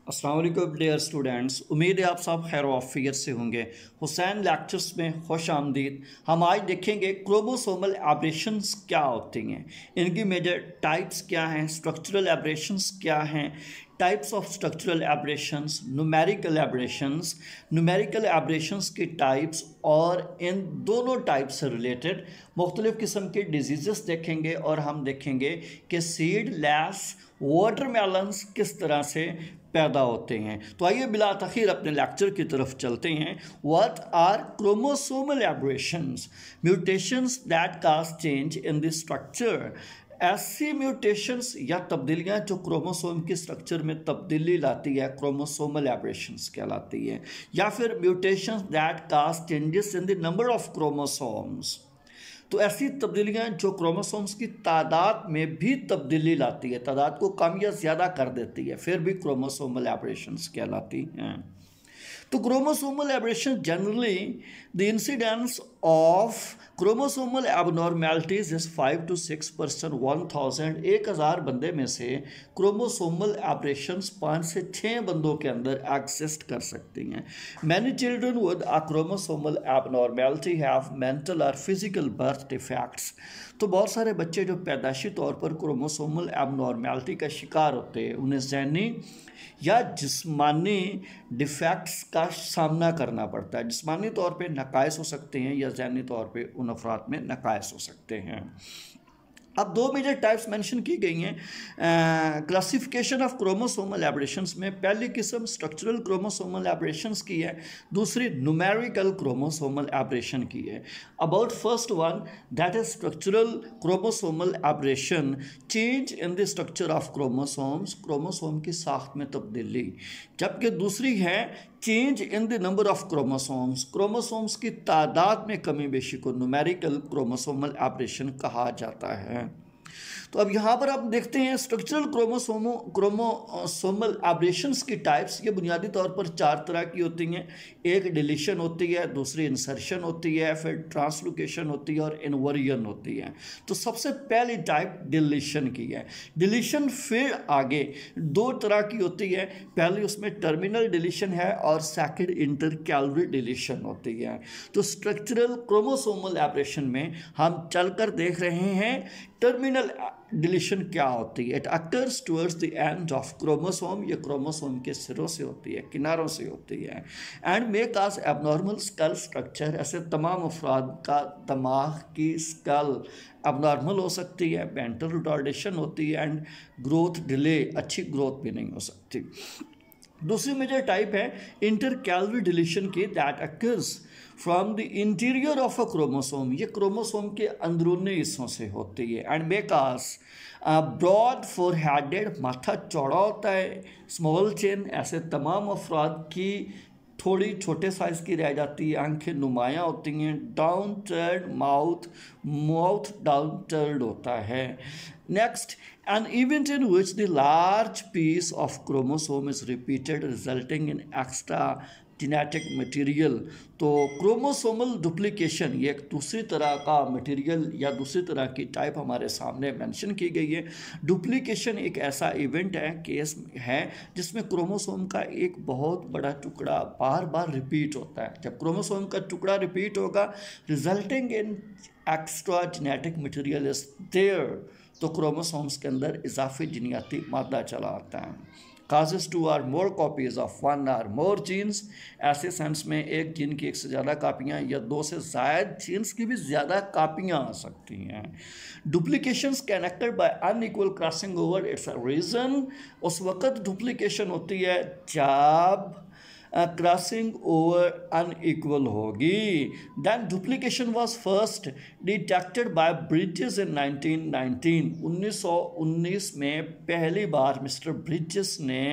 अस्सलाम वालेकुम dear students, उम्मीद है आप सब खैर वाफियत से होंगे। हुसैन लेक्चर्स में खुश आमदीद। हम आज देखेंगे क्रोमोसोमल एब्रेशंस क्या होती हैं, इनकी मेजर टाइप्स क्या हैं, स्ट्रक्चरल एब्रेशंस क्या हैं, types of structural aberrations, numerical aberrations की टाइप्स और इन दोनों टाइप से रिलेटेड मुख्तलिफ़ किस्म के डिजीज़ देखेंगे और हम देखेंगे कि सीडलेस वाटरमेलन्स किस तरह से पैदा होते हैं। तो आइए बिला तखीर अपने लेक्चर की तरफ चलते हैं। What are chromosomal aberrations? Mutations that cause change in the structure. ऐसी म्यूटेशंस या तब्दीलियाँ जो क्रोमोसोम की स्ट्रक्चर में तब्दीली लाती है क्रोमोसोमल एब्रेशंस कहलाती है। या फिर mutations that cause changes in the number of chromosomes. तो ऐसी तब्दीलियाँ जो क्रोमोसोम्स की तादाद में भी तब्दीली लाती है, तादाद को कम या ज़्यादा कर देती है, फिर भी क्रोमोसोमल एब्रेशंस कहलाती हैं। तो chromosomal aberration generally the incidence of chromosomal abnormalities is 5 to 6%। 1000 बंदे में से क्रोमोसोमल एब्रेशंस 5 से 6 बंदों के अंदर एग्जिस्ट कर सकती हैं। Many children with a chromosomal abnormality have mental और फिजिकल बर्थ डिफेक्ट्स। तो बहुत सारे बच्चे जो पैदाशी तौर पर क्रोमोसोमल एबनॉर्मेलिटी का शिकार होते हैं, उन्हें ज़हनी या जिस्मानी डिफेक्ट्स का सामना करना पड़ता है। जिस्मानी तौर पे नकायस हो सकते हैं या ज़हनी तौर पे उन अफराद में नकायस हो सकते हैं। अब दो मेजर टाइप्स मेंशन की गई हैं क्लासिफिकेशन ऑफ क्रोमोसोमल एब्रेशंस में। पहली किस्म स्ट्रक्चरल क्रोमोसोमल एब्रेशंस की है, दूसरी न्यूमेरिकल क्रोमोसोमल एब्रेशन की है। About first one that is structural chromosomal aberration, change in the structure of chromosomes, chromosome की साख्त में तब्दीली। जबकि दूसरी है change in the number of chromosomes, chromosomes की तादाद में कमी बेशी को न्यूमेरिकल क्रोमोसोमल एब्रेशन कहा जाता है। तो अब यहाँ पर आप देखते हैं स्ट्रक्चरल क्रोमोसोमल एब्रेशंस की टाइप्स। ये बुनियादी तौर पर 4 तरह की होती हैं। एक डिलीशन होती है, दूसरी इंसर्शन होती है, फिर ट्रांसलोकेशन होती है और इन्वर्जन होती है। तो सबसे पहली टाइप डिलीशन की है। डिलीशन फिर आगे 2 तरह की होती है। पहली उसमें टर्मिनल डिलीशन है और सेकंड इंटरकैलरी डिलीशन होती है। तो स्ट्रक्चरल क्रोमोसोमल एब्रेशन में हम चलकर देख रहे हैं टर्मिनल डिलीशन क्या होती है। It occurs towards the end of chromosome, ये क्रोमोसोम के सिरों से होती है, किनारों से होती है। And may cause abnormal skull structure, ऐसे तमाम अफराद का दिमाग की स्कल एबनॉर्मल हो सकती है, मेंटल रिटार्डेशन होती है एंड ग्रोथ डिले, अच्छी ग्रोथ भी नहीं हो सकती। दूसरी मेजर टाइप है इंटरकैलरी डिलीशन की, that occurs from the interior of a chromosome, ये क्रोमोसोम के अंदरूनी हिस्सों से होती है। एंड मेकास ब्रॉड फोर हेडेड, माथा चौड़ा होता है, स्मॉल चिन, ऐसे तमाम अफराद की थोड़ी छोटे साइज़ की रह जाती है, आंखें नुमायाँ होती हैं, डाउन टर्ड माउथ डाउन टर्ड होता है। Next, an event in which the large piece of chromosome is repeated resulting in extra genetic material। तो क्रोमोसोमल डुप्लीकेशन ये एक दूसरी तरह का मटेरियल या दूसरी तरह की टाइप हमारे सामने मेंशन की गई है। डुप्लीकेशन एक ऐसा इवेंट है, केस है, जिसमें क्रोमोसोम का एक बहुत बड़ा टुकड़ा बार बार रिपीट होता है। जब क्रोमोसोम का टुकड़ा रिपीट होगा resulting in extra genetic material is there, तो क्रोमोसोम्स के अंदर इजाफी जीनियाती मादा चला आता है। Causes 2 or more copies of 1 or more genes, ऐसे सेंस में एक जीन की 1 से ज़्यादा कापियाँ या 2 से ज़ायद जीन्स की भी ज़्यादा कापियाँ आ सकती हैं। Duplications can occur by unequal crossing over its region, उस वक़्त डुप्लीकेशन होती है जब क्रॉसिंग ओवर अनइक्वल होगी। Then duplication was first detected by Bridges in 1919। 1919 में पहली बार मिस्टर ब्रिजेस ने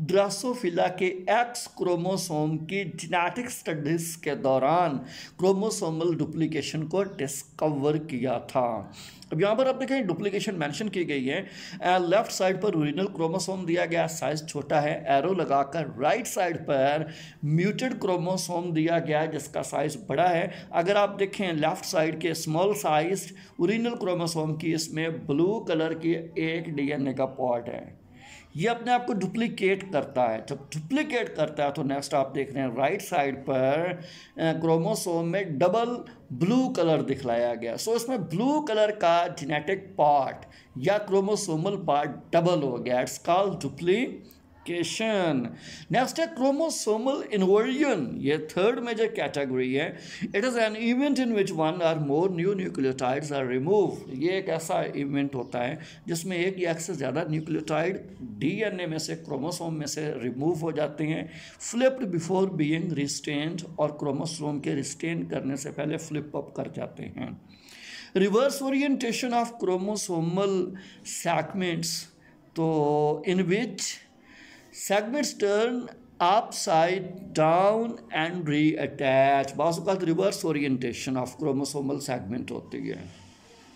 ड्रासोफिला के एक्स क्रोमोसोम की जेनेटिक स्टडीज़ के दौरान क्रोमोसोमल डुप्लीकेशन को डिस्कवर किया था। अब यहाँ पर आप देखें डुप्लीकेशन मेंशन की गई है। लेफ्ट साइड पर ओरिजिनल क्रोमोसोम दिया गया, साइज छोटा है, एरो लगाकर राइट साइड पर म्यूटेड क्रोमोसोम दिया गया जिसका साइज बड़ा है। अगर आप देखें लेफ्ट साइड के स्मॉल साइज ओरिजिनल क्रोमोसोम की, इसमें ब्लू कलर की एक डीएनए का पार्ट है। ये अपने आप को डुप्लीकेट करता है। जब डुप्लीकेट करता है तो नेक्स्ट आप देख रहे हैं राइट साइड पर क्रोमोसोम में डबल ब्लू कलर दिखलाया गया। सो इसमें ब्लू कलर का जेनेटिक पार्ट या क्रोमोसोमल पार्ट डबल हो गया, इट्स कॉल्ड डुप्लीकेशन। नेक्स्ट है क्रोमोसोमल इन्वर्जन, ये थर्ड मेजर कैटेगरी है। It is an event in which one or more new nucleotides are remove. ये एक ऐसा इवेंट होता है जिसमें एक या एक से ज़्यादा न्यूक्लियोटाइड डीएनए में से, क्रोमोसोम में से रिमूव हो जाते हैं, फ्लिप्ड बिफोर बीइंग रिस्टेन्ड, और क्रोमोसोम के रिस्टेन करने से पहले फ्लिप अप कर जाते हैं। Reverse orientation of chromosomal segments, तो इन विच segments turn upside down and reattach, बाज़ reverse orientation of chromosomal segment होती है।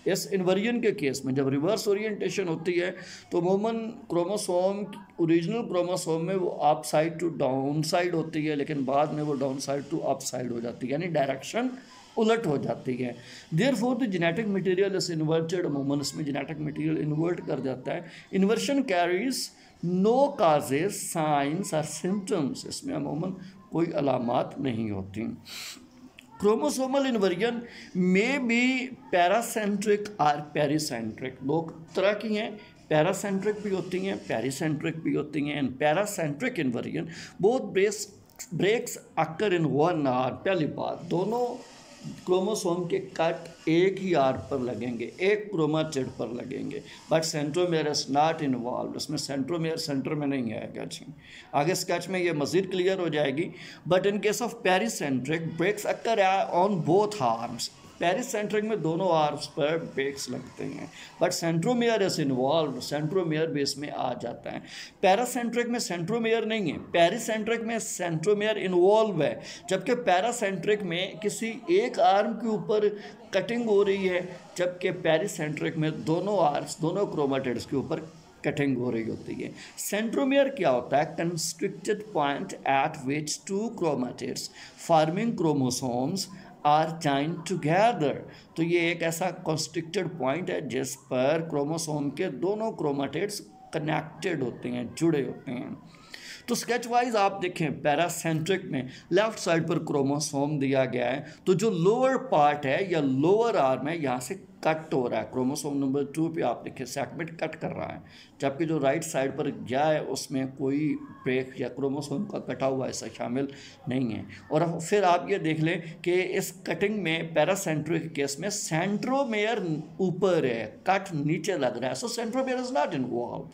इस इन्वर्जन के केस में जब रिवर्स ओरिएंटेशन होती है तो अमूमन क्रोमोसोम, ओरिजिनल क्रोमोसोम में वो up side to down side होती है, लेकिन बाद में वो down side to up side हो जाती है, यानी डायरेक्शन उलट हो जाती है। Therefore the genetic material is inverted, अमूमन इसमें जेनेटिक मटेरियल इन्वर्ट कर जाता है। Inversion carries no causes signs और सिम्टम्स, इसमें अमूमन कोई अलामात नहीं होती। क्रोमोसोमल इन्वर्जन में बी पैरासेंट्रिक और पेरीसेंट्रिक, दो तरह की हैं, पैरासेंट्रिक भी होती हैं, पेरीसेंट्रिक भी होती हैं। And paracentric inversion both breaks occur in one arm, पहली बात दोनों क्रोमोसोम के कट एक ही आर पर लगेंगे, एक क्रोमाटिड पर लगेंगे, but centromere is not involve, इसमें सेंट्रोमेयर सेंटर में नहीं आएगा। जी आगे स्केच में ये मज़ीद क्लियर हो जाएगी। But in case of pericentric breaks occur on both arms, pericentric में दोनों आर्म्स पर ब्रेक्स लगते हैं, but centromere is involve, centromere भी इसमें आ जाता है। पैरासेंट्रिक में सेंट्रोमेयर नहीं है, पेरीसेंट्रिक में सेंट्रोमेयर इन्वॉल्व है, जबकि पैरासेंट्रिक में किसी एक आर्म के ऊपर कटिंग हो रही है, जबकि पेरीसेंट्रिक में दोनों आर्म्स, दोनों क्रोमाटिड्स के ऊपर कटिंग हो रही होती है। सेंट्रोमेयर क्या होता है? Constricted point at which two chromatids forming chromosomes are joined together, तो ये एक ऐसा कंस्ट्रिक्टेड पॉइंट है जिस पर क्रोमोसोम के दोनों क्रोमाटिड्स कनेक्टेड होते हैं, जुड़े होते हैं। तो स्केच वाइज आप देखें, पैरासेंट्रिक में लेफ्ट साइड पर क्रोमोसोम दिया गया है, तो जो लोअर पार्ट है या लोअर आर्म है यहाँ से कट हो रहा है, क्रोमोसोम नंबर 2 पे आप देखिए सेगमेंट कट कर रहा है, जबकि जो राइट साइड पर गया है उसमें कोई ब्रेक या क्रोमोसोम का कटा हुआ ऐसा शामिल नहीं है। और फिर आप ये देख लें कि इस कटिंग में पैरासेंट्रिक केस में सेंट्रोमेयर ऊपर है, कट नीचे लग रहा है, सो सेंट्रोमेयर इज नॉट इन्वॉल्व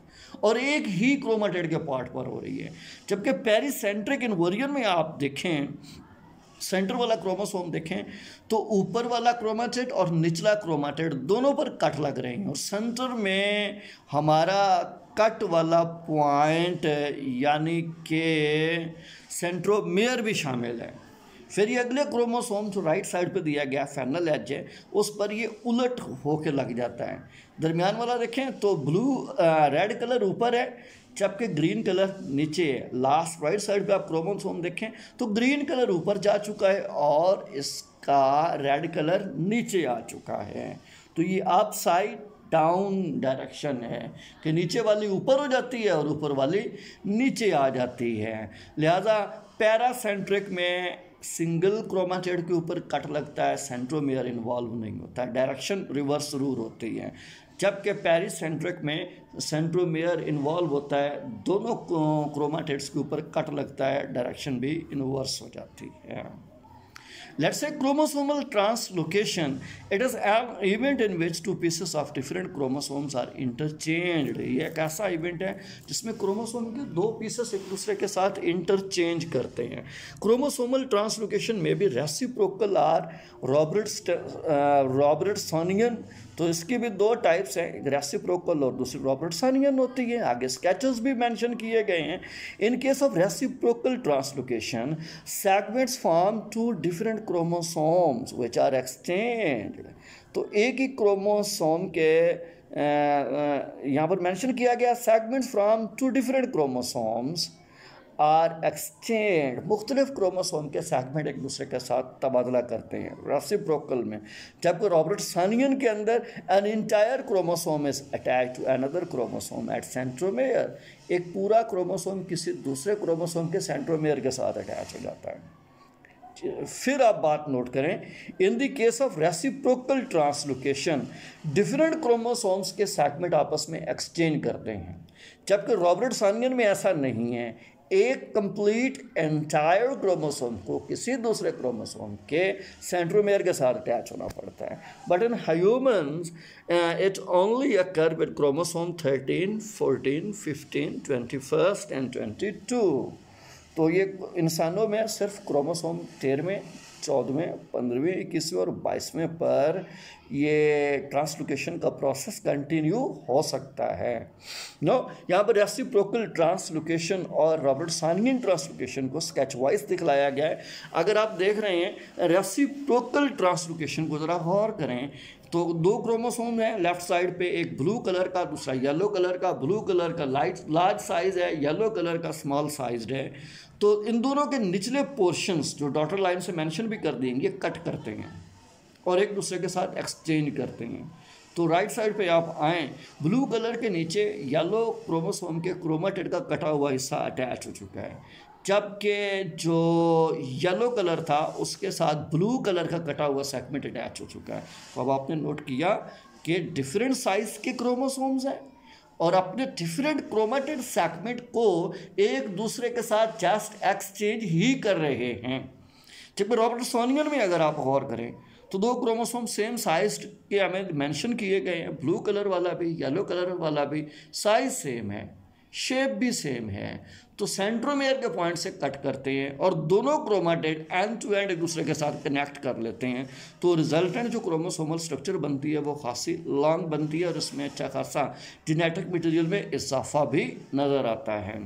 और एक ही क्रोमाटिड के पार्ट पर हो रही है। जबकि पेरीसेंट्रिक इन्वर्जन में आप देखें, सेंटर वाला क्रोमोसोम देखें तो ऊपर वाला क्रोमाटिड और निचला क्रोमाटिड दोनों पर कट लग रहे हैं, और सेंटर में हमारा कट वाला पॉइंट यानी कि सेंट्रोमेयर भी शामिल है। फिर ये अगले क्रोमोसोम जो राइट साइड पे दिया गया फेनल एज है, उस पर ये उलट होके लग जाता है। दरमियान वाला देखें तो ब्लू रेड कलर ऊपर है, जबकि ग्रीन कलर नीचे है। लास्ट राइट साइड पे आप क्रोमोसोम देखें तो ग्रीन कलर ऊपर जा चुका है और इसका रेड कलर नीचे आ चुका है। तो ये अप साइड डाउन डायरेक्शन है कि नीचे वाली ऊपर हो जाती है और ऊपर वाली नीचे आ जाती है। लिहाजा पैरासेंट्रिक में सिंगल क्रोमाटिड के ऊपर कट लगता है, सेंट्रोमेयर इन्वॉल्व नहीं होता, डायरेक्शन रिवर्स रूल होती है। जबकि पेरीसेंट्रिक में सेंट्रोमेयर इन्वॉल्व होता है, दोनों क्रोमाटिड्स के ऊपर कट लगता है, डायरेक्शन भी इन्वर्स हो जाती है। Let's say chromosomal translocation. It is an event in which two pieces of different chromosomes are interchanged. ये एक ऐसा इवेंट है जिसमें क्रोमोसोम के दो पीसेस एक दूसरे के साथ इंटरचेंज करते हैं। क्रोमोसोमल ट्रांसलोकेशन में भी रेसिप्रोकल और रॉबर्टसोनियन, तो इसकी भी दो टाइप्स हैं, एक रेसिप्रोकल और दूसरी रॉबर्टसोनियन होती है। आगे स्केचेस भी मेंशन किए गए हैं। In case of reciprocal translocation segments from two different chromosomes which are exchanged, तो एक ही क्रोमोसोम के यहाँ पर मेंशन किया गया segments from two different chromosomes are exchange, मुख्तलिफ क्रोमोसोम के सेगमेंट एक दूसरे के साथ तबादला करते हैं रेसिप्रोकल में। जबकि रॉबर्टसनियन के अंदर an entire chromosome is attach to another chromosome at centromere, एक पूरा क्रोमोसोम किसी दूसरे क्रोमोसोम के सेंट्रोमेयर के साथ अटैच हो जाता है। फिर आप बात नोट करें, in the case of reciprocal translocation different chromosomes के सेगमेंट आपस में एक्सचेंज करते हैं, जबकि रॉबर्टसनियन में ऐसा नहीं है। एक कंप्लीट एंटायर क्रोमोसोम को किसी दूसरे क्रोमोसोम के सेंट्रोमेयर के साथ अटैच होना पड़ता है। But in humans it only occur with chromosome 13, 14, 15, 21 and 22। तो ये इंसानों में सिर्फ क्रोमोसोम 13वें, 14वें, 15वें, 21वें और 22वें पर ये ट्रांसलोकेशन का प्रोसेस कंटिन्यू हो सकता है। यहाँ पर रेसिप्रोकल ट्रांसलोकेशन और रॉबर्टसनियन ट्रांसलोकेशन को स्केच वाइज दिखलाया गया है। अगर आप देख रहे हैं रेसिप्रोकल ट्रांसलोकेशन को ज़रा गौर करें तो दो क्रोमोसोम हैं लेफ्ट साइड पे, एक ब्लू कलर का दूसरा येलो कलर का। ब्लू कलर का लार्ज साइज है, येलो कलर का स्मॉल साइज है। तो इन दोनों के निचले पोर्शंस जो डॉटर लाइन से मेंशन भी कर देंगे कट करते हैं और एक दूसरे के साथ एक्सचेंज करते हैं। तो राइट साइड पे आप आएँ, ब्लू कलर के नीचे येलो क्रोमोसोम के क्रोमेटिड का कटा हुआ हिस्सा अटैच हो चुका है, जबकि जो येलो कलर था उसके साथ ब्लू कलर का कटा हुआ सेगमेंट अटैच हो चुका है। तो अब आपने नोट किया कि डिफरेंट साइज के क्रोमोसोम्स हैं और अपने डिफरेंट क्रोमेटिड सेगमेंट को एक दूसरे के साथ जस्ट एक्सचेंज ही कर रहे हैं। जबकि रॉबर्टसनियन में अगर आप गौर करें तो दो क्रोमोसोम सेम साइज के हमें मेंशन किए गए हैं, ब्लू कलर वाला भी येलो कलर वाला भी, साइज सेम है, शेप भी सेम है। तो सेंट्रोमेयर के पॉइंट से कट करते हैं और दोनों क्रोमेटिड एंड टू एंड एक दूसरे के साथ कनेक्ट कर लेते हैं। तो रिजल्टेंट जो क्रोमोसोमल स्ट्रक्चर बनती है वो खासी लॉन्ग बनती है और इसमें अच्छा खासा जेनेटिक मटेरियल में इजाफा भी नज़र आता है।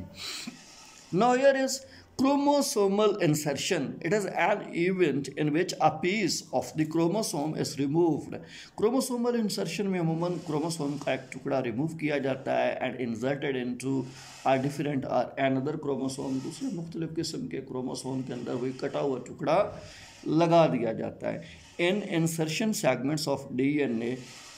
Now here is chromosomal insertion. It is an event in which a piece of the chromosome is removed. Chromosomal insertion में अमूमन क्रोमोसोम का एक टुकड़ा रिमूव किया जाता है and inserted into a different or another chromosome, दूसरे मुख्तलिफ किस्म के क्रोमोसोम के अंदर वही कटा हुआ टुकड़ा लगा दिया जाता है। In insertion segments of DNA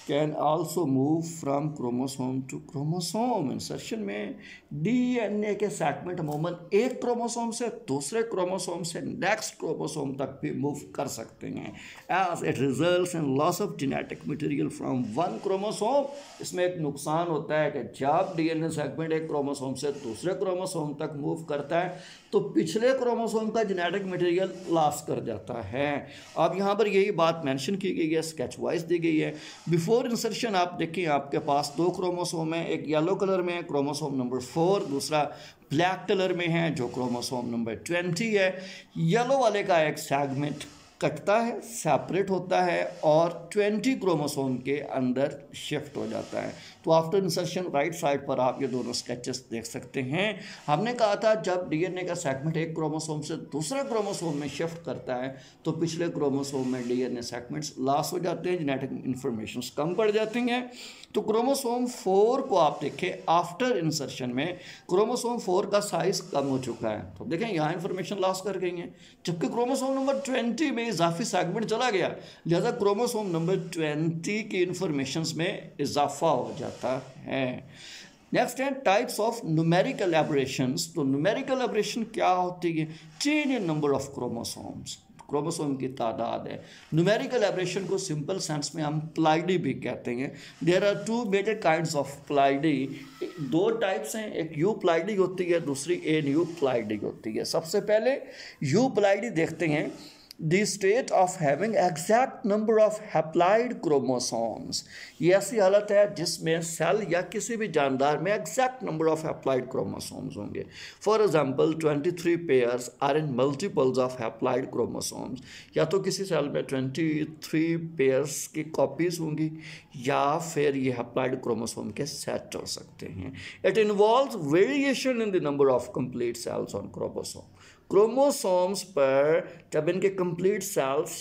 can also move from chromosome to chromosome. Insertion में डीएनए के सेगमेंट अमूमन एक क्रोमोसोम से दूसरे क्रोमोसोम से नेक्स्ट क्रोमोसोम तक भी मूव कर सकते हैं। As it results in loss of genetic material from one chromosome. इसमें एक नुकसान होता है कि जब डीएनए सेगमेंट एक क्रोमोसोम से दूसरे क्रोमोसोम तक मूव करता है तो पिछले क्रोमोसोम का जेनेटिक मटेरियल लॉस कर जाता है। अब यहाँ पर यही बात मेंशन की गई है, स्केच वाइज दी गई है। बिफोर इंसर्शन आप देखिए आपके पास दो क्रोमोसोम है, एक येलो कलर में है क्रोमोसोम नंबर 4, दूसरा ब्लैक कलर में है जो क्रोमोसोम नंबर 20 है। येलो वाले का एक सेगमेंट कटता है, सेपरेट होता है और 20 क्रोमोसोम के अंदर शिफ्ट हो जाता है। तो आफ्टर इंसर्शन राइट साइड पर आप ये दोनों स्केचेस देख सकते हैं। हमने कहा था जब डीएनए का सेगमेंट एक क्रोमोसोम से दूसरे क्रोमोसोम में शिफ्ट करता है तो पिछले क्रोमोसोम में डीएनए सेगमेंट्स लॉस हो जाते हैं, जेनेटिक इंफॉर्मेशन कम पड़ जाती हैं। तो क्रोमोसोम 4 को आप देखें आफ्टर इंसर्शन में क्रोमोसोम 4 का साइज कम हो चुका है। तो देखें यहाँ इंफॉर्मेशन लॉस कर गई है, जबकि क्रोमोसोम नंबर 20 में इजाफी सेगमेंट चला गया, लिहाजा क्रोमोसोम नंबर 20 की इंफॉर्मेशन में इजाफा हो जाता है। नेक्स्ट है टाइप्स ऑफ न्यूमेरिकल एब्रेशंस। तो न्यूमेरिकल एब्रेशन क्या होती है? Change in number of chromosomes, chromosome की तादाद है। न्यूमेरिकल एब्रेशन को सिंपल सेंस में हम प्लाइडी भी कहते हैं। There are two major kinds of ploidy. दो टाइप्स हैं, एक यू प्लाइडी होती है, दूसरी एन यू प्लाइडी होती है। सबसे पहले यू प्लाइडी देखते हैं। The state of having exact number of haploid chromosomes, ये ऐसी हालत है जिसमें सेल या किसी भी जानदार में exact number of haploid chromosomes होंगे। For example 23 pairs are in multiples of haploid chromosomes. या तो किसी सेल में 23 पेयर्स की कॉपीज होंगी या फिर ये हैप्लॉइड क्रोमोसोम के सेट हो सकते हैं। It involves variation in the number of complete cells on chromosome. Chromosomes पर जब इनके complete cells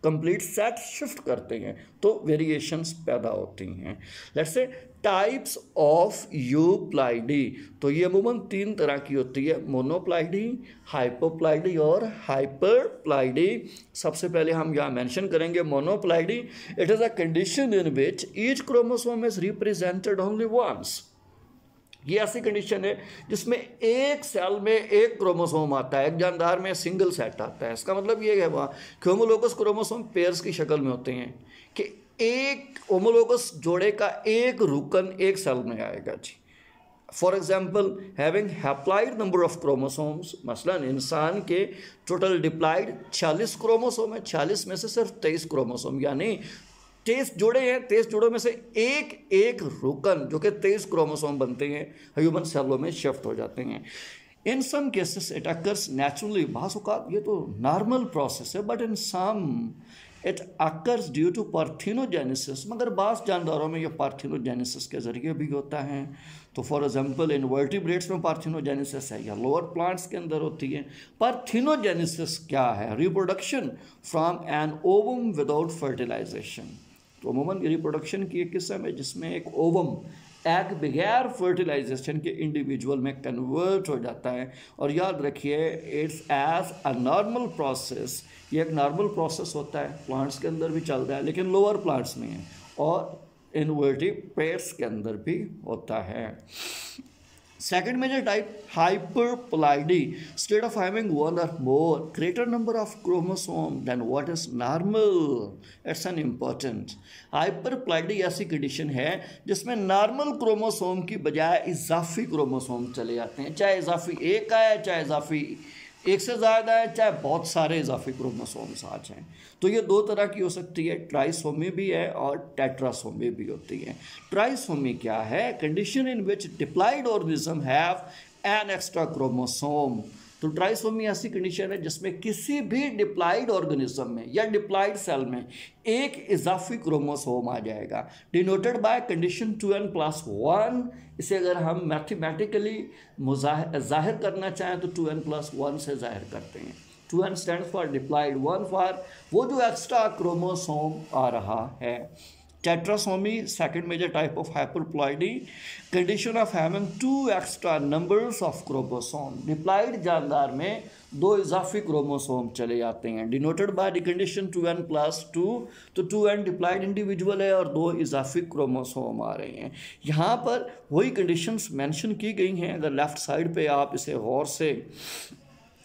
complete set shift करते हैं तो वेरिएशंस पैदा होती हैं। लेट्स से टाइप्स ऑफ यूप्लाइडी, तो ये अमूमन 3 तरह की होती है, मोनोप्लाइडी, हाइपोप्लाइडी और हाइपरप्लाइडी। सबसे पहले हम यहाँ मेंशन करेंगे monoploidy. It is a condition in which each chromosome is represented only once. ये ऐसी कंडीशन है जिसमें एक सेल में एक क्रोमोसोम आता है, एक जानदार में सिंगल सेट आता है। इसका मतलब ये है वहाँ होमोलोगस क्रोमोसोम पेयर्स की शक्ल में होते हैं कि एक होमोलोगस जोड़े का एक रुकन एक सेल में आएगा जी। For example having haploid number of chromosomes, मसलन इंसान के टोटल डिप्लाइड 46 क्रोमोसोम है, 46 में से सिर्फ 23 क्रोमोसोम यानी 23 जोड़े हैं, 23 जोड़ों में से एक एक रुकन जो कि 23 क्रोमोसोम बनते हैं ह्यूमन सेलों में शिफ्ट हो जाते हैं। In some cases it occurs naturally, बाज़-औक़ात ये तो नॉर्मल प्रोसेस है, but in some it occurs due to parthenogenesis, मगर बाज़ जानदारों में ये पार्थिनोजेनेसिस के ज़रिए भी होता है। तो फॉर एग्जांपल इनवर्टिब्रेट्स में पार्थिनोजेनेसिस है या लोअर प्लांट्स के अंदर होती है। पार्थिनोजेनेसिस क्या है? Reproduction from an ovum without fertilisation. तो अमूमन रिप्रोडक्शन की एक किस्म है जिसमें एक ओवम एग बगैर फर्टिलाइजेशन के इंडिविजुअल में कन्वर्ट हो जाता है। और याद रखिए it's as a normal process, ये एक नॉर्मल प्रोसेस होता है, प्लांट्स के अंदर भी चल रहा है लेकिन लोअर प्लांट्स में है और इनवर्टिब्रेट्स के अंदर भी होता है। Second major type, hyperploidy, state of having one or more greater number of chromosomes than what is normal. It's an important. Hyperploidy ऐसी कंडीशन है जिसमें नॉर्मल क्रोमोसोम की बजाय इजाफी क्रोमोसोम चले जाते हैं, चाहे इजाफी एक आए, चाहे इजाफी एक से ज़्यादा है, चाहे बहुत सारे इजाफी क्रोमोसोम्स आ जाएँ। तो ये 2 तरह की हो सकती है, ट्राइसोमी भी है और टेट्रासोमी भी होती है। ट्राइसोमी क्या है? Condition in which diploid organism have an extra chromosome. तो ट्राइसोमी ऐसी कंडीशन है जिसमें किसी भी डिप्लाइड ऑर्गेनिज्म में या डिप्लाइड सेल में एक इजाफी क्रोमोसोम आ जाएगा, डिनोटेड बाय कंडीशन 2n+1। इसे अगर हम मैथमेटिकली जाहिर करना चाहें तो 2n+1 से जाहिर करते हैं। 2n stands for diploid, 1 for वो जो एक्स्ट्रा क्रोमोसोम आ रहा है। Tetrasomy, second major type of hyperploidy, condition of having 2 extra numbers of chromosome। Diploid जानदार में 2 इजाफी क्रोमोसोम चले जाते हैं, denoted by the condition 2n+2। तो 2n डिप्लाइड इंडिविजुअल है और 2 इजाफी क्रोमोसोम आ रहे हैं। यहाँ पर वही कंडीशंस मेंशन की गई हैं। अगर लेफ्ट साइड पे आप इसे गौर से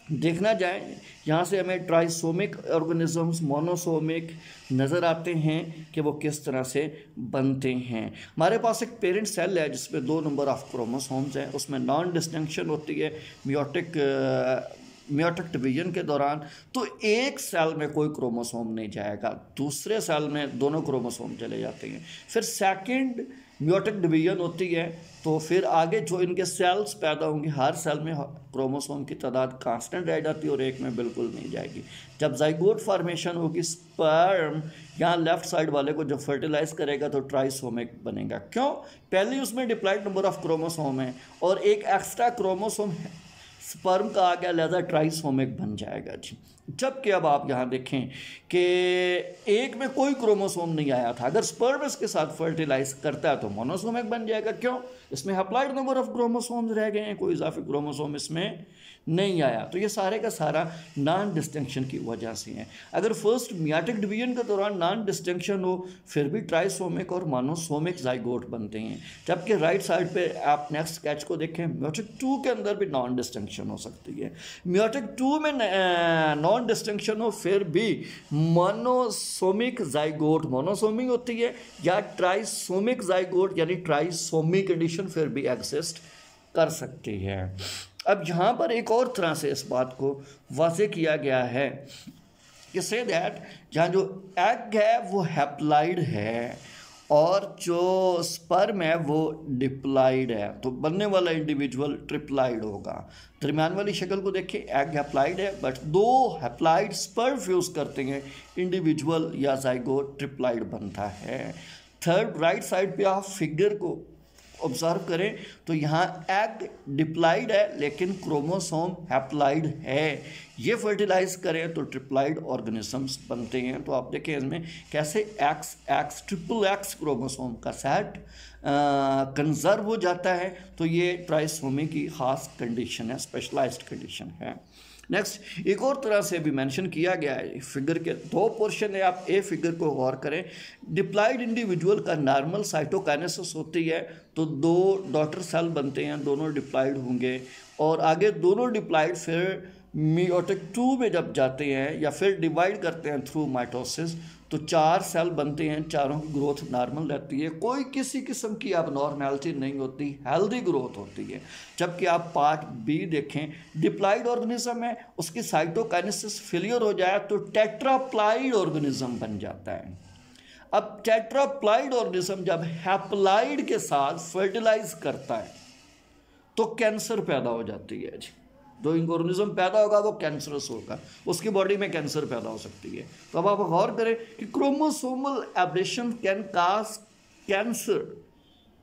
देखना जाए, यहाँ से हमें ट्राइसोमिक ऑर्गेनिजम्स, मोनोसोमिक नज़र आते हैं कि वो किस तरह से बनते हैं। हमारे पास एक पेरेंट सेल है जिसमें 2 नंबर ऑफ क्रोमोसोम्स हैं, उसमें नॉन डिस्टिंक्शन होती है मियोटिक डिवीजन के दौरान। तो एक सेल में कोई क्रोमोसोम नहीं जाएगा, दूसरे सेल में दोनों क्रोमोसोम चले जाते हैं। फिर सेकंड मियोटिक डिवीजन होती है, तो फिर आगे जो इनके सेल्स पैदा होंगे हर सेल में क्रोमोसोम की तादाद कांस्टेंट रह जाती है और एक में बिल्कुल नहीं जाएगी। जब जाइगोट फॉर्मेशन होगी, स्पर्म यहाँ लेफ्ट साइड वाले को जब फर्टिलाइज करेगा तो ट्राइसोमिक बनेगा। क्यों? पहले उसमें डिप्लाइड नंबर ऑफ क्रोमोसोम है और एक एक्स्ट्रा क्रोमोसोम स्पर्म का आ गया, लिहाजा ट्राइसोमिक बन जाएगा जी। जबकि अब आप यहाँ देखें कि एक में कोई क्रोमोसोम नहीं आया था, अगर स्पर्म इसके साथ फर्टिलाइज करता है तो मोनोसोमिक बन जाएगा। क्यों? इसमें हैप्लॉइड नंबर ऑफ क्रोमोसोम्स रह गए हैं, कोई इजाफी क्रोमोसोम इसमें नहीं आया। तो ये सारे का सारा नॉन डिस्टिंक्शन की वजह से है। अगर फर्स्ट मियाटिक डिवीजन के दौरान नॉन डिस्टिंक्शन हो फिर भी ट्राइसोमिक और मोनोसोमिक जाइगोट बनते हैं। जबकि राइट साइड पे आप नेक्स्ट स्केच को देखें, मियोटिक 2 के अंदर भी नॉन डिस्टिंक्शन हो सकती है। मियोटिक 2 में नॉन डिस्टिंक्शन हो फिर भी मोनोसोमिक जाइगोट मोनोसोमिक होती है, या ट्राइसोमिक जाइगोट यानी ट्राइसोमी कंडीशन फिर भी एग्जिस्ट कर सकती है। अब यहाँ पर एक और तरह से इस बात को वाज़ेह किया गया है कि से दैट जहाँ जो एग है वो हैप्लाइड है और जो स्पर्म है वो डिप्लाइड है, तो बनने वाला इंडिविजुअल ट्रिप्लाइड होगा। दरमियान वाली शक्ल को देखिए, एग हैप्लाइड है बट 2 हैप्लाइड स्पर्म फ्यूज़ करते हैं, इंडिविजुअल या जाइगोट ट्रिप्लाइड बनता है। थर्ड राइट साइड पे आप फिगर को ऑब्जर्व करें तो यहाँ एग डिप्लाइड है लेकिन क्रोमोसोम हैप्लाइड है। ये फर्टिलाइज करें तो ट्रिप्लाइड ऑर्गेनिजम्स बनते हैं। तो आप देखें इसमें कैसे x x triple x chromosome का सेट कंजर्व हो जाता है। तो ये ट्राइसोमी की ख़ास कंडीशन है, स्पेशलाइज्ड कंडीशन है। नेक्स्ट एक और तरह से भी मेंशन किया गया है, फिगर के दो पोर्शन है, आप ए फिगर को गौर करें। डिप्लाइड इंडिविजुअल का नॉर्मल साइटोकाइनेसिस होती है तो दो डॉटर सेल बनते हैं, दोनों डिप्लाइड होंगे और आगे दोनों डिप्लाइड फिर मियोटिक 2 में जब जाते हैं या फिर डिवाइड करते हैं थ्रू माइटोसिस तो 4 सेल बनते हैं, चारों की ग्रोथ नॉर्मल रहती है, कोई किसी किस्म की अबनॉर्मैलिटी नहीं होती, हेल्दी ग्रोथ होती है। जबकि आप पार्ट बी देखें, डिप्लाइड ऑर्गेनिज्म है, उसकी साइटोकाइनेसिस फेलियर हो जाए तो टेट्राप्लाइड ऑर्गेनिज्म बन जाता है। अब टेट्राप्लाइड ऑर्गेनिज्म जब हैप्लाइड के साथ फर्टिलाइज करता है तो कैंसर पैदा हो जाती है जी। जो ऑर्गेनिज्म पैदा होगा वो कैंसरस होगा, उसकी बॉडी में कैंसर पैदा हो सकती है। तो अब आप गौर करें कि chromosomal aberration can cause cancer,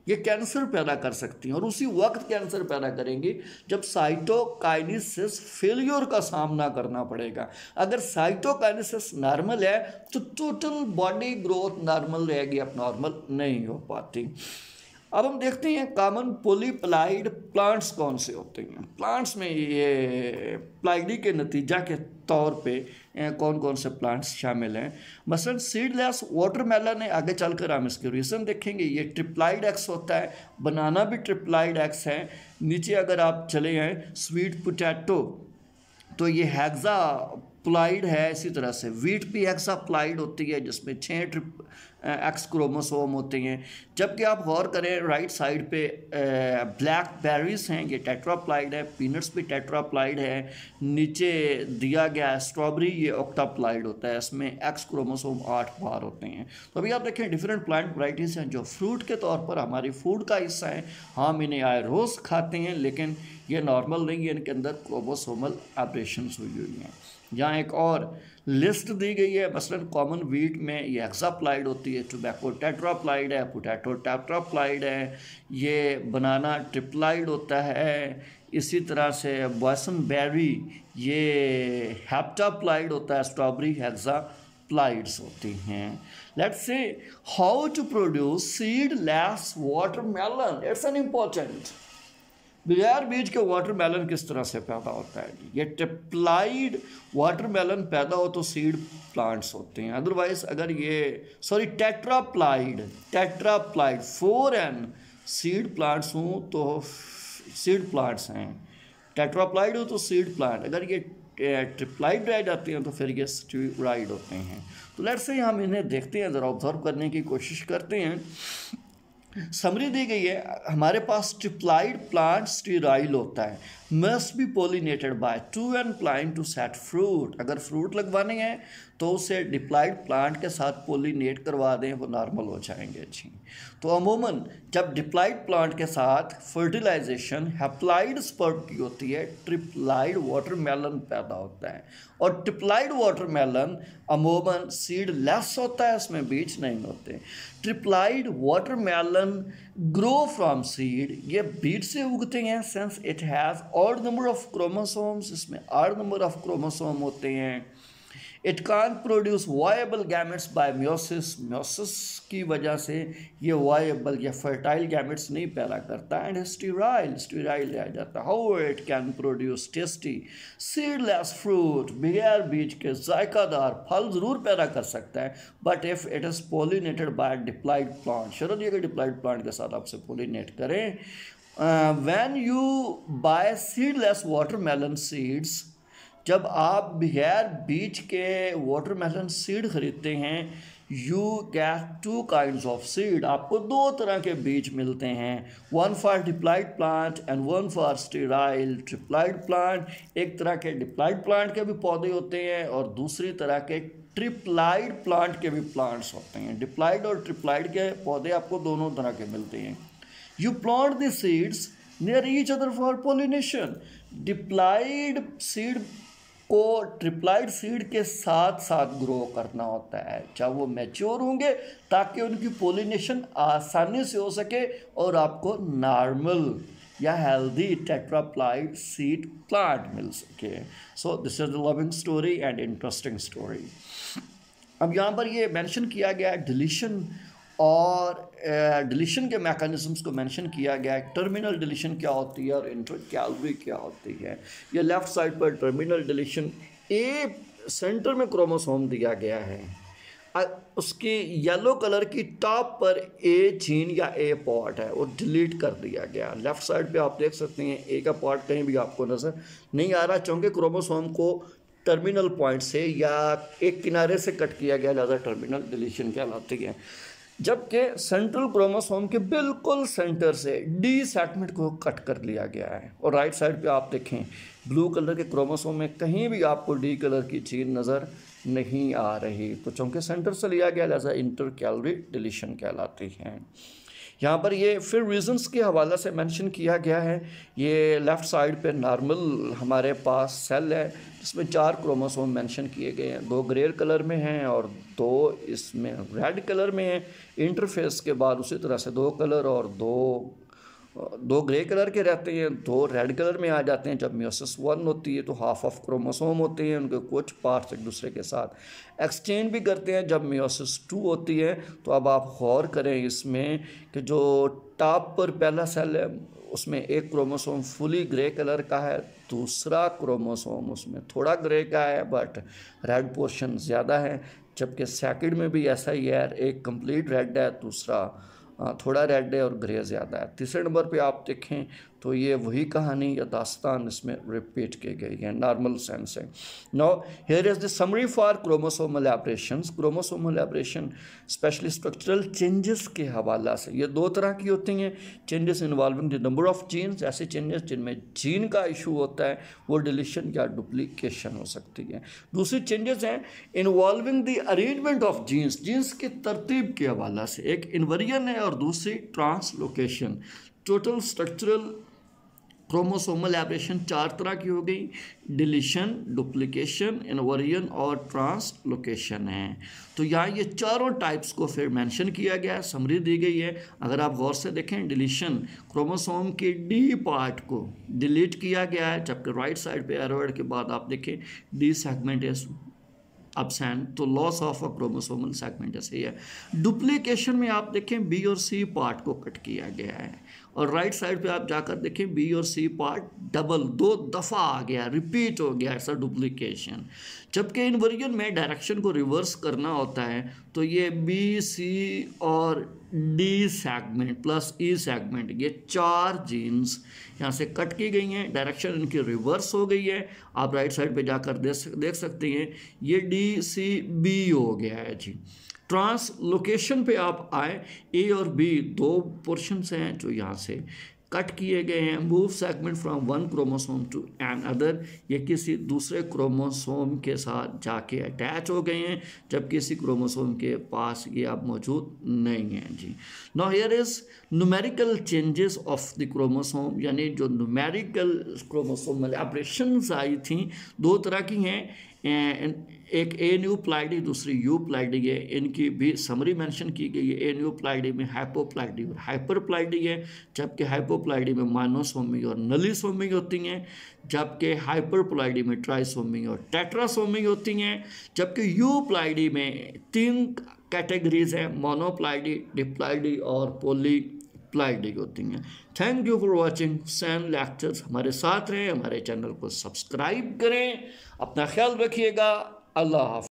ये कैंसर पैदा कर सकती हैं और उसी वक्त कैंसर पैदा करेंगी जब साइटोकाइनेसिस फेलियर का सामना करना पड़ेगा। अगर साइटोकाइनेसिस नॉर्मल है तो टोटल बॉडी ग्रोथ नॉर्मल रहेगी, अब नॉर्मल नहीं हो पाती। अब हम देखते हैं कॉमन पॉलीप्लाइड प्लांट्स कौन से होते हैं। प्लांट्स में ये प्लाइडी के नतीजा के तौर पे कौन कौन से प्लांट्स शामिल हैं। मसलन सीडलेस वाटरमेलन है, आगे चलकर हम इसके रीज़न देखेंगे। ये ट्रिप्लाइड एक्स होता है, बनाना भी ट्रिप्लाइड एक्स है। नीचे अगर आप चले हैं स्वीट पोटैटो तो ये हेक्सा प्लाइड है। इसी तरह से वीट भी हेक्साप्लाइड होती है जिसमें 6 एक्स क्रोमोसोम होते हैं। जबकि आप गौर करें राइट साइड पे ब्लैक बेरीज हैं, ये टेट्राप्लाइड है। पीनट्स भी टेट्राप्लाइड है। नीचे दिया गया स्ट्रॉबेरी, ये ऑक्टाप्लाइड होता है, इसमें एक्स क्रोमोसोम 8 बार होते हैं। तो अभी आप देखें डिफरेंट प्लांट वराइटीज़ हैं जो फ्रूट के तौर पर हमारी फूड का हिस्सा है। हम इन्हें आए रोज़ खाते हैं लेकिन ये नॉर्मल नहीं है, इनके अंदर क्रोमोसोमल एब्रेशंस हुई हुई हैं। यहाँ एक और लिस्ट दी गई है, मसलन कॉमन वीट में ये हेक्साप्लाइड होती है, टोबैको टेट्राप्लाइड है, पोटैटो टेट्राप्लाइड है, ये बनाना ट्रिप्लाइड होता है। इसी तरह से बॉयसन बेरी ये हेप्टाप्लाइड होता है, स्ट्रॉबेरी हेक्साप्लाइड्स होती हैं। Let's say how to produce seedless watermelon, it's an important. बगैर बीज के वाटरमेलन किस तरह से पैदा होता है। ये ट्रिप्लाइड वाटरमेलन पैदा हो तो सीड प्लांट्स होते हैं, अदरवाइज अगर ये टेट्राप्लाइड 4n सीड प्लांट्स हों तो सीड प्लांट्स हैं, टेट्राप्लाइड हो तो सीड प्लांट, अगर ये ट्रिप्लाइड रह जाते हैं तो फिर ये स्टीराइड होते हैं। तो लेट्स से हम इन्हें देखते हैं, ज़रा ऑब्जर्व करने की कोशिश करते हैं। समरी दी गई है, हमारे पास ट्रिप्लाइड प्लांट स्टीराइल होता है, must be pollinated by 2n plant to set fruit. अगर फ्रूट लगवाने हैं तो उसे डिप्लाइड प्लांट के साथ पोलिनेट करवा दें, वो नॉर्मल हो जाएंगे अच्छी। तो अमूमन जब डिप्लाइड प्लांट के साथ फर्टिलाइजेशन हैप्लाइड स्पर्म की होती है, ट्रिप्लाइड वाटरमेलन पैदा होता है। और ट्रिप्लाइड वाटरमेलन अमूमन सीडलेस होता है, इसमें बीज नहीं होते। Triploid watermelon grow from seed, ये बीज से उगते हैं, since it has odd number of chromosomes, इसमें ऑड नंबर ऑफ क्रोमोसोम होते हैं। It can't produce viable gametes by meiosis, meiosis की वजह से ये वायबल या फर्टाइल गैमेट्स नहीं पैदा करता, एंड स्टीराइल रह जाता। How it can produce tasty seedless fruit, बगैर बीज के जायकादार फल ज़रूर पैदा कर सकता है, but if it is pollinated bye diploid plant, शर्त ये कि डिप्लाइड प्लांट के साथ आपसे पोलिनेट करें। When you buy seedless watermelon seeds, जब आप बगैर बीज के वाटरमेलन सीड खरीदते हैं, you get 2 kinds of seed, आपको 2 तरह के बीज मिलते हैं, 1 for diploid plant and 1 for sterile triploid plant. एक तरह के डिप्लाइड प्लांट के भी पौधे होते हैं और दूसरी तरह के ट्रिप्लाइड प्लांट के भी प्लांट्स होते हैं। डिप्लाइड और ट्रिप्लाइड के पौधे आपको दोनों तरह के मिलते हैं। You plant the seeds near each other for pollination. Diploid seed को ट्रिप्लाइड सीड के साथ साथ ग्रो करना होता है जब वो मैच्योर होंगे, ताकि उनकी पोलिनेशन आसानी से हो सके और आपको नॉर्मल या हेल्दी टेट्राप्लाइड सीड प्लांट मिल सके। So this is the loving story and interesting story. अब यहाँ पर ये मेंशन किया गया है डिलीशन, और डिलीशन के मैकेनिज्म्स को मेंशन किया गया है। टर्मिनल डिलीशन क्या होती है और इंटरकैलरी क्या होती है। ये लेफ्ट साइड पर टर्मिनल डिलीशन, ए सेंटर में क्रोमोसोम दिया गया है, उसकी येलो कलर की टॉप पर ए जीन या ए पार्ट है, वो डिलीट कर दिया गया। लेफ्ट साइड पे आप देख सकते हैं ए का पार्ट कहीं भी आपको नज़र नहीं आ रहा, क्योंकि क्रोमोसोम को टर्मिनल पॉइंट से या एक किनारे से कट किया गया, ज़्यादा टर्मिनल डिलीशन कहलाती है। जबकि सेंट्रल क्रोमोसोम के बिल्कुल सेंटर से डी सेगमेंट को कट कर लिया गया है। और राइट साइड पे आप देखें ब्लू कलर के क्रोमोसोम में कहीं भी आपको डी कलर की चीज़ नज़र नहीं आ रही, तो चूँकि सेंटर से लिया गया लिहाजा इंटरकैलरी डिलीशन कहलाती है। यहाँ पर ये फिर रीजंस के हवाले से मेंशन किया गया है। ये लेफ़्ट साइड पे नॉर्मल हमारे पास सेल है जिसमें 4 क्रोमोसोम मेंशन किए गए हैं, 2 ग्रे कलर में हैं और 2 इसमें रेड कलर में हैं। इंटरफेस के बाद उसी तरह से 2 कलर और 2 ग्रे कलर के रहते हैं, 2 रेड कलर में आ जाते हैं। जब मियोसिस 1 होती है तो हाफ ऑफ क्रोमोसोम होते हैं, उनके कुछ पार्ट्स एक दूसरे के साथ एक्सचेंज भी करते हैं। जब मियोसिस 2 होती है तो अब आप गौर करें इसमें कि जो टॉप पर पहला सेल है उसमें एक क्रोमोसोम फुली ग्रे कलर का है, दूसरा क्रोमोसोम उसमें थोड़ा ग्रे का है बट रेड पोर्शन ज़्यादा है। जबकि सेकंड में भी ऐसा ही है, एक कंप्लीट रेड है, दूसरा थोड़ा रेड है और ग्रे ज़्यादा है। तीसरे नंबर पे आप देखें तो ये वही कहानी या दास्तान इसमें रिपीट की गई है नॉर्मल सेंस है। Now here is the summary for chromosomal aberrations. Chromosomal aberration specially structural changes के हवाला से, ये 2 तरह की होती हैं। Changes involving the number of genes, ऐसे चेंजेस जिनमें जीन का इशू होता है वो डिलीशन या डुप्लीकेशन हो सकती है। दूसरी चेंजेस हैं involving the arrangement of genes, genes की तरतीब के हवाला से, एक इन्वर्जन है और दूसरी translocation. Total structural chromosomal aberration 4 तरह की हो गई, डिलीशन, डुप्लीकेशन, इन्वर्जन और ट्रांसलोकेशन है। तो यहाँ ये चारों टाइप्स को फिर मेंशन किया गया है, समरी दी गई है। अगर आप गौर से देखें डिलीशन, क्रोमोसोम के डी पार्ट को डिलीट किया गया है, जबकि राइट साइड पे एरोड के बाद आप देखें डी सेगमेंट इज absent, तो loss of a chromosomal segment ऐसे ही है। डुप्लीकेशन में आप देखें बी और सी पार्ट को कट किया गया है, और राइट साइड पे आप जाकर देखें बी और सी पार्ट डबल 2 दफ़ा आ गया, रिपीट हो गया, ऐसा डुप्लीकेशन। जबकि इन्वर्जन में डायरेक्शन को रिवर्स करना होता है, तो ये बी, सी और डी सेगमेंट प्लस ई सेगमेंट, ये 4 जीन्स यहाँ से कट की गई हैं, डायरेक्शन इनकी रिवर्स हो गई है। आप राइट साइड पे जाकर देख सकते हैं ये डी सी बी हो गया है जी। ट्रांसलोकेशन पे आप आए, ए और बी 2 पोर्शंस हैं जो यहाँ से कट किए गए हैं। Move segment from 1 chromosome to another, ये किसी दूसरे क्रोमोसोम के साथ जाके अटैच हो गए हैं, जबकि किसी क्रोमोसोम के पास ये अब मौजूद नहीं है जी। Now here is numerical changes of the chromosome, यानी जो न्यूमेरिकल क्रोमोसोमल एब्रेशंस आई थी 2 तरह की हैं, एक एन्यूप्लाइडी दूसरी यूप्लाइडी है। इनकी भी समरी मेंशन की गई है। एन्यूप्लाइडी में हाइपोप्लाइडी और हाइपरप्लाइडी है, जबकि हाइपोप्लाइडी में मोनोसोमी और नलीसोमी होती हैं, जबकि हाइपरप्लाइडी में ट्राइसोमी और टेट्रासोमी होती हैं। जबकि यूप्लाइडी में 3 कैटेगरीज हैं, मोनोप्लाइडी, डिप्लाइडी और पॉलीप्लाइडी होती हैं। Thank you for watching San lectures. हमारे साथ रहें, हमारे चैनल को सब्सक्राइब करें, अपना ख्याल रखिएगा। अल्लाह हाफ़िज़।